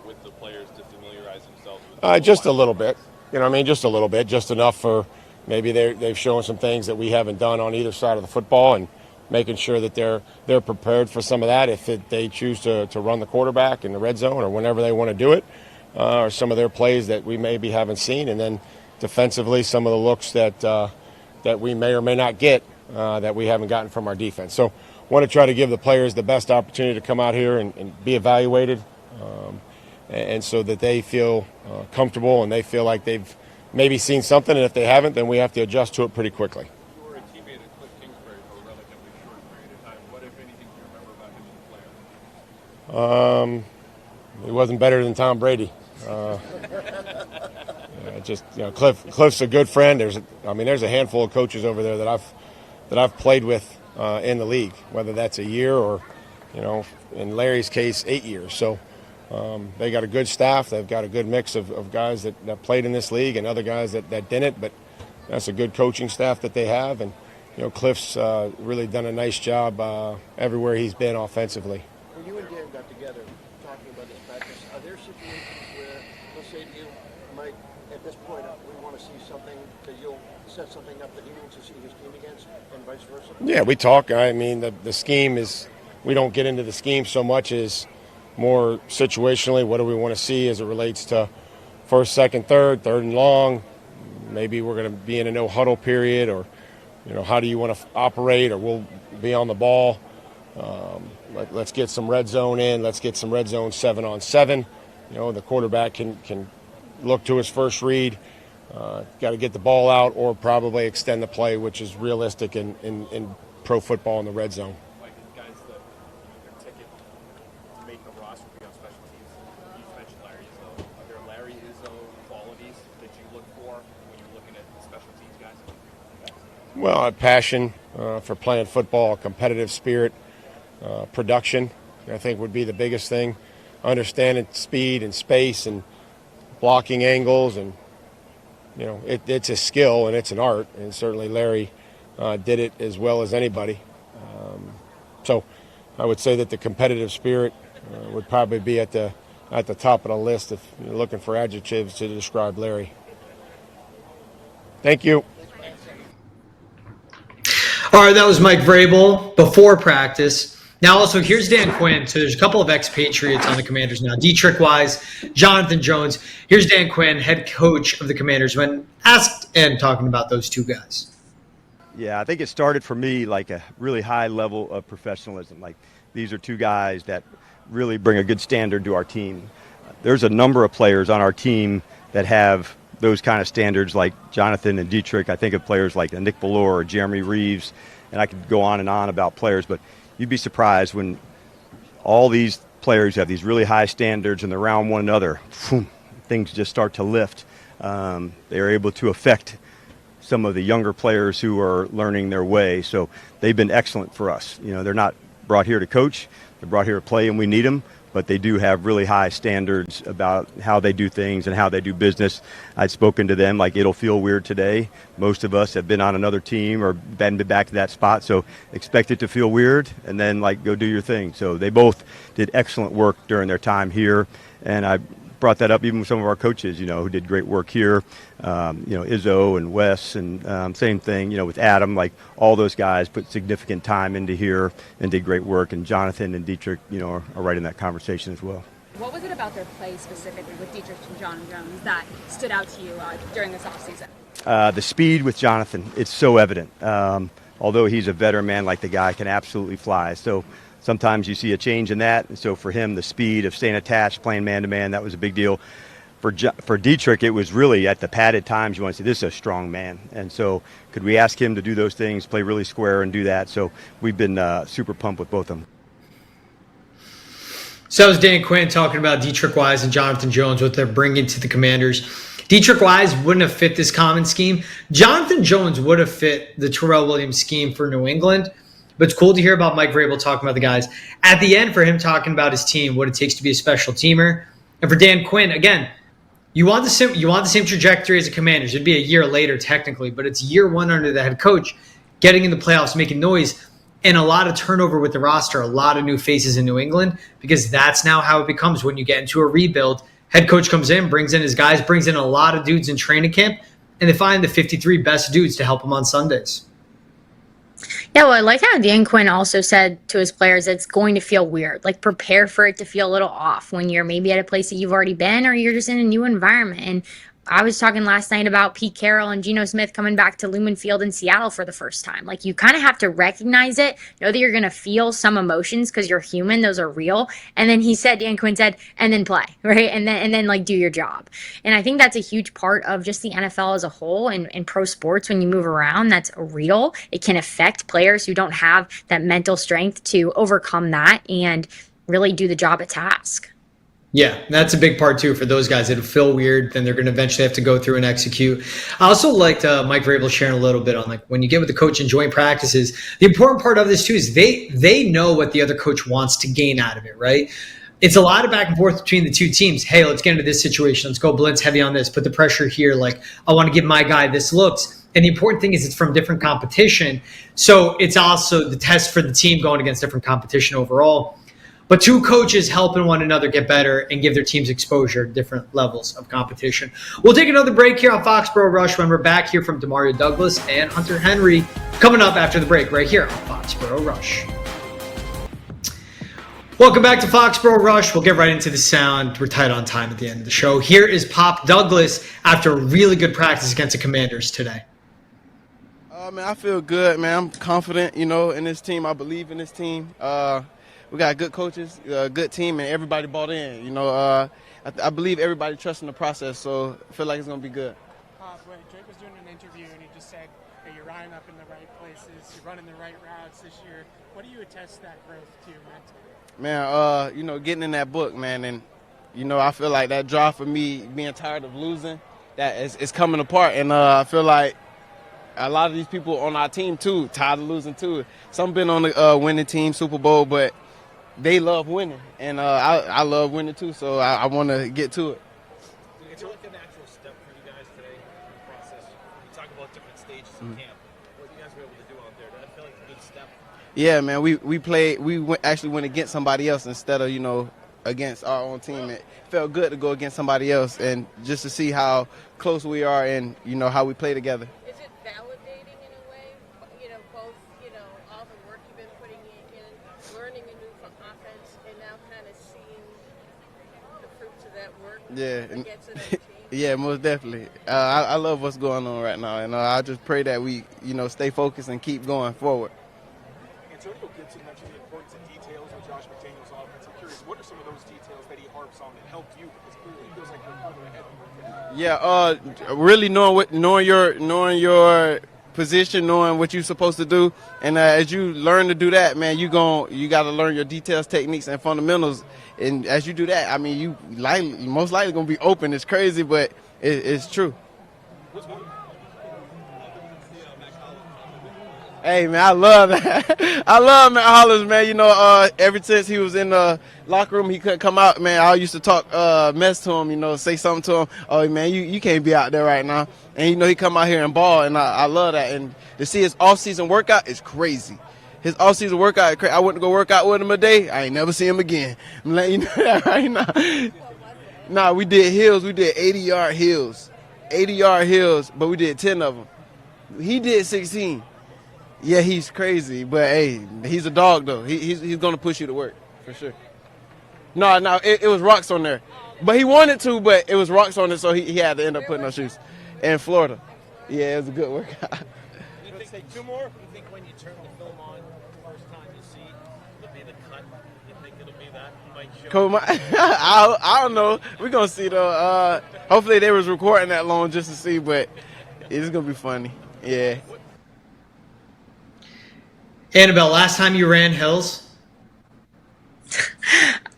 with the players to familiarize themselves with Just a little bit. Just a little bit, just enough for maybe they've shown some things that we haven't done on either side of the football, and making sure that they're prepared for some of that if they choose to run the quarterback in the red zone or whenever they want to do it, or some of their plays that we maybe haven't seen, and then defensively some of the looks that we may or may not get that we haven't gotten from our defense. So want to try to give the players the best opportunity to come out here and be evaluated, and so that they feel comfortable and they feel like they've maybe seen something, and if they haven't, then we have to adjust to it pretty quickly. You were a teammate of Cliff Kingsbury for a relatively short period of time. What, if anything, do you remember about him as a player? He wasn't better than Tom Brady. Cliff's a good friend. There's a handful of coaches over there that I've played with in the league, whether that's a year or, in Larry's case, 8 years. So They got a good staff. They've got a good mix of guys that played in this league and other guys that didn't, but that's a good coaching staff that they have. And, Cliff's really done a nice job everywhere he's been offensively. When you and Dan got together talking about this practice, are there situations where they'll say to you, Mike, at this point, we want to see something that you'll set something up that he wants to see his team against, and vice versa? Yeah, we talk. I mean, the scheme is, we don't get into the scheme so much as more situationally, what do we want to see as it relates to first, second, third and long. Maybe we're going to be in a no huddle period, or, how do you want to operate, or we'll be on the ball. Let's get some red zone in. Let's get some red zone 7-on-7. The quarterback can look to his first read. Got to get the ball out or probably extend the play, which is realistic in pro football in the red zone. Like guys that their ticket to make the roster be on special teams. You mentioned Larry Izzo. Are there Larry Izzo qualities that you look for when you're looking at the special teams guys? Well, a passion for playing football, a competitive spirit, production, I think would be the biggest thing. Understanding speed and space and blocking angles, and it's a skill and it's an art, and certainly Larry did it as well as anybody. So I would say that the competitive spirit would probably be at the top of the list if you're looking for adjectives to describe Larry. Thank you. All right, that was Mike Vrabel before practice. Now, also, here's Dan Quinn. So there's a couple of expatriates on the Commanders now. Dietrich Wise, Jonathan Jones. Here's Dan Quinn, head coach of the Commanders, when asked and talking about those two guys. Yeah, I think it started for me like a really high level of professionalism. Like, these are two guys that really bring a good standard to our team. There's a number of players on our team that have those kind of standards, like Jonathan and Dietrich. I think of players like Nick Ballore or Jeremy Reeves, and I could go on and on about players, but you'd be surprised when all these players have these really high standards and they're around one another, things just start to lift. They're able to affect some of the younger players who are learning their way. So they've been excellent for us. They're not brought here to coach, they're brought here to play, and we need them, but they do have really high standards about how they do things and how they do business. I'd spoken to them like, it'll feel weird today. Most of us have been on another team or been back to that spot, so expect it to feel weird and then go do your thing. So they both did excellent work during their time here, and I brought that up even with some of our coaches, who did great work here. Izzo and Wes, and same thing, with Adam. Like, all those guys put significant time into here and did great work. And Jonathan and Dietrich, are right in that conversation as well. What was it about their play specifically with Dietrich and John Jones that stood out to you during this offseason? The speed with Jonathan, it's so evident. Although he's a veteran man, like, the guy can absolutely fly. So sometimes you see a change in that. And so for him, the speed of staying attached, playing man-to-man, that was a big deal. For Dietrich, it was really at the padded times you want to say, this is a strong man. And so could we ask him to do those things, play really square and do that? So we've been super pumped with both of them. So that was Dan Quinn talking about Dietrich Wise and Jonathan Jones, what they're bringing to the Commanders. Dietrich Wise wouldn't have fit this common scheme. Jonathan Jones would have fit the Terrell Williams scheme for New England. But it's cool to hear about Mike Vrabel talking about the guys. At the end, for him talking about his team, what it takes to be a special teamer. And for Dan Quinn, again, you want the same trajectory as the Commanders. It'd be a year later, technically, but it's year one under the head coach, getting in the playoffs, making noise, and a lot of turnover with the roster, a lot of new faces in New England, because that's now how it becomes when you get into a rebuild. Head coach comes in, brings in his guys, brings in a lot of dudes in training camp, and they find the 53 best dudes to help them on Sundays. Yeah, well, I like how Dan Quinn also said to his players it's going to feel weird. Like, prepare for it to feel a little off when you're maybe at a place that you've already been or you're just in a new environment. And I was talking last night about Pete Carroll and Geno Smith coming back to Lumen Field in Seattle for the first time. Like, you kind of have to recognize it, know that you're going to feel some emotions because you're human. Those are real. And then Dan Quinn said, and then play, right? And then do your job. And I think that's a huge part of just the NFL as a whole and pro sports. When you move around, that's real. It can affect players who don't have that mental strength to overcome that and really do the job at task. Yeah, that's a big part too for those guys. It'll feel weird, then they're going to eventually have to go through and execute. I also liked Mike Vrabel sharing a little bit on when you get with the coach and joint practices, the important part of this too is they know what the other coach wants to gain out of it, right? it's a lot of back and forth between the two teams. Hey, let's get into this situation. Let's go blitz heavy on this. Put the pressure here. Like, I want to give my guy this looks. And the important thing is it's from different competition. So it's also the test for the team going against different competition overall. But two coaches helping one another get better and give their teams exposure to different levels of competition. We'll take another break here on Foxborough Rush when we're back here from DeMario Douglas and Hunter Henry coming up after the break right here on Foxborough Rush. Welcome back to Foxborough Rush. We'll get right into the sound. We're tight on time at the end of the show. Here is Pop Douglas after a really good practice against the Commanders today. Man, I feel good, man. I'm confident, in this team. I believe in this team. We got good coaches, a good team, and everybody bought in. I believe everybody trusts in the process, so I feel like it's going to be good. When Drake was doing an interview, and he just said that you're lining up in the right places, you're running the right routes this year. What do you attest that growth to mentally? Man, getting in that book, man, and, I feel like that drive for me, being tired of losing, that is coming apart, and I feel like a lot of these people on our team, too, tired of losing, too. Some been on the winning team, Super Bowl, but they love winning, and I love winning, too, so I want to get to it. It's like a natural step for you guys today in the process. You talk about different stages of camp. What you guys were able to do out there, did that feel like a good step? Yeah, man, actually went against somebody else instead of, against our own team. It felt good to go against somebody else and just to see how close we are and, how we play together. Is it validating in a way, both, all the work you've been putting in, learning a new offense, and now kind of seeing the fruits of that work? Yeah, yeah, most definitely. I love what's going on right now, and I just pray that we, stay focused and keep going forward. Antonio Gibson mentioned the importance of details with Josh McDaniels' offense. I'm curious, what are some of those details that he harps on that helped you? Because clearly it feels like you're further ahead. Yeah, really knowing your position, knowing what you're supposed to do, and as you learn to do that, man, you got to learn your details, techniques, and fundamentals. And as you do that, I mean, you most likely gonna be open. It's crazy, but it's true. Hey, man, I love that. I love Matt Hollins, man. Ever since he was in the locker room, he couldn't come out, man. I used to talk mess to him, say something to him. Oh, man, you can't be out there right now. And, he come out here and ball, and I love that. And to see his off-season workout is crazy. His off-season workout is crazy. I went to go work out with him today. I ain't never see him again. I'm letting you know that right now. Nah, we did hills. We did 80-yard hills. 80-yard hills, but we did 10 of them. He did 16. Yeah, he's crazy, but hey, he's a dog though. He's gonna push you to work for sure. No, it was rocks on there, but he wanted to, but it was rocks on it, so he had to end up putting on shoes. In Florida, yeah, it was a good workout. You think two more? You think when you turn the film on, the first time you see it'll be the cut? You think it'll be that? You might show. I don't know. We're gonna see though. Hopefully they was recording that long just to see, but it's gonna be funny. Yeah. Annabelle, last time you ran hills?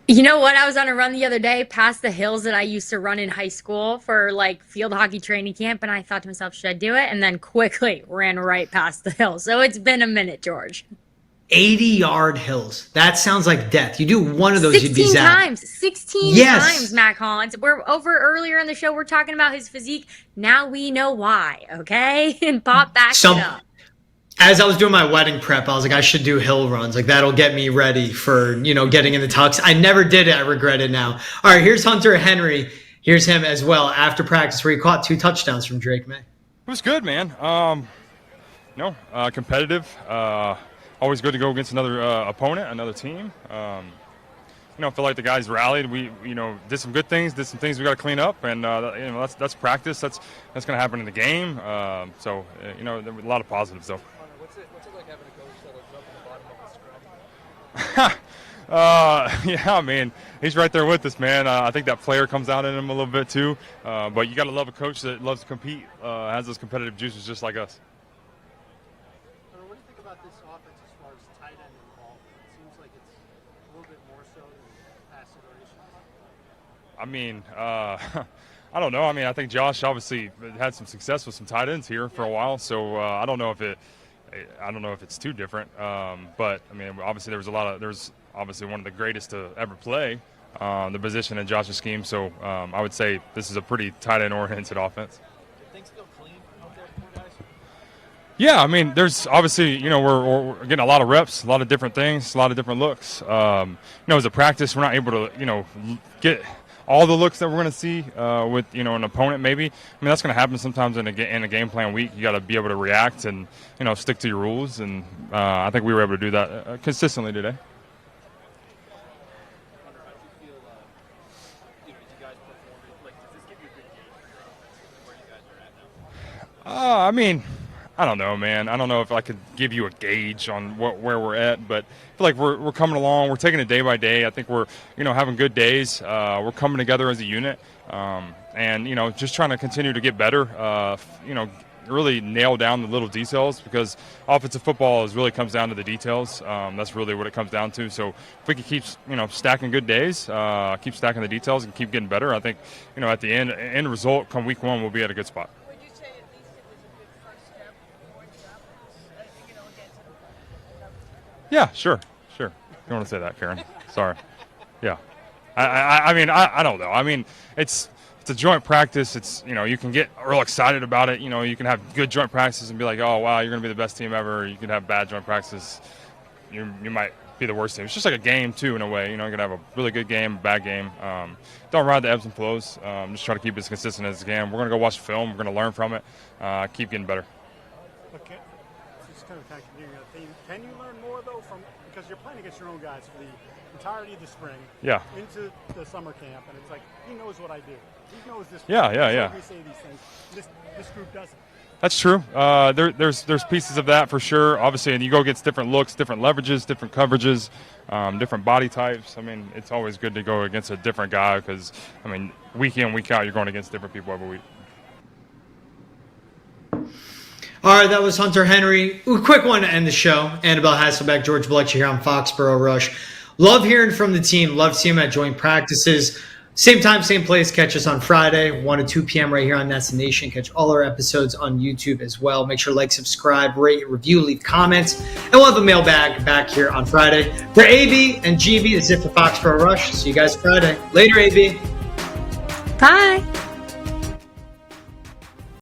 You know what? I was on a run the other day past the hills that I used to run in high school for field hockey training camp, and I thought to myself, should I do it? And then quickly ran right past the hill. So it's been a minute, George. 80-yard hills. That sounds like death. You do one of those, you'd be zapped. 16 times, Matt Collins. We're over earlier in the show. We're talking about his physique. Now we know why, okay? And Pop backed it up. As I was doing my wedding prep, I was like, I should do hill runs. That'll get me ready for, getting in the tux. I never did it. I regret it now. All right, here's Hunter Henry. Here's him as well after practice where he caught 2 touchdowns from Drake Maye. It was good, man. Competitive. Always good to go against another opponent, another team. Feel like the guys rallied. We, did some good things, did some things we got to clean up, and that's practice. That's going to happen in the game. There were a lot of positives though. What's it like having a coach that'll jump in the bottom of the scrum? Yeah, I mean, he's right there with us, man. I think that player comes out in him a little bit too. But you got to love a coach that loves to compete, has those competitive juices just like us. What do you think about this offense as far as tight end involvement? It seems like it's a little bit more so than past iterations. I mean, I don't know. I mean, I think Josh obviously had some success with some tight ends here for a while, so I don't know if it's too different. But I mean, obviously there's obviously one of the greatest to ever play. the position in Josh's scheme. So I would say this is a pretty tight end oriented offense. Things feel clean out there for you guys? Yeah, I mean, there's obviously, we're getting a lot of reps, a lot of different things, a lot of different looks. As a practice, we're not able to, get all the looks that we're going to see with, an opponent maybe. I mean, that's going to happen sometimes in a game plan week. You got to be able to react and, stick to your rules. And I think we were able to do that consistently today. I mean, I don't know, man. I don't know if I could give you a gauge on where we're at, but I feel like we're coming along. We're taking it day by day. I think we're, having good days. We're coming together as a unit, and just trying to continue to get better. Really nail down the little details, because offensive football really comes down to the details. That's really what it comes down to. So if we can keep stacking good days, keep stacking the details, and keep getting better, I think at the end result come week 1 we'll be at a good spot. Yeah, sure. You want to say that, Karen? Sorry. Yeah. I mean, I don't know. I mean, it's a joint practice. It's, you can get real excited about it. You can have good joint practices and be like, oh, wow, you're going to be the best team ever. You can have bad joint practices. You might be the worst team. It's just like a game, too, in a way. You're going to have a really good game, a bad game. Don't ride the ebbs and flows. Just try to keep it as consistent as we can. We're going to go watch the film. We're going to learn from it. Keep getting better. Okay. Just kind of continuing that theme. Can you learn more, though, because you're playing against your own guys for the entirety of the spring, into the summer camp, and it's like, he knows what I do. He knows this. Yeah. We say these things. This group doesn't. That's true. There's pieces of that for sure. Obviously, and you go against different looks, different leverages, different coverages, different body types. I mean, it's always good to go against a different guy, because, week in, week out, you're going against different people every week. All right, that was Hunter Henry. Ooh, quick one to end the show. Annabelle Hasselbeck, George Balekji here on Foxborough Rush. Love hearing from the team. Love seeing them at joint practices. Same time, same place. Catch us on Friday, 1 to 2 p.m. right here on Nets Nation. Catch all our episodes on YouTube as well. Make sure to like, subscribe, rate, review, leave comments. And we'll have a mailbag back here on Friday. For AB and GB, this is it for Foxborough Rush. See you guys Friday. Later, AB. Bye.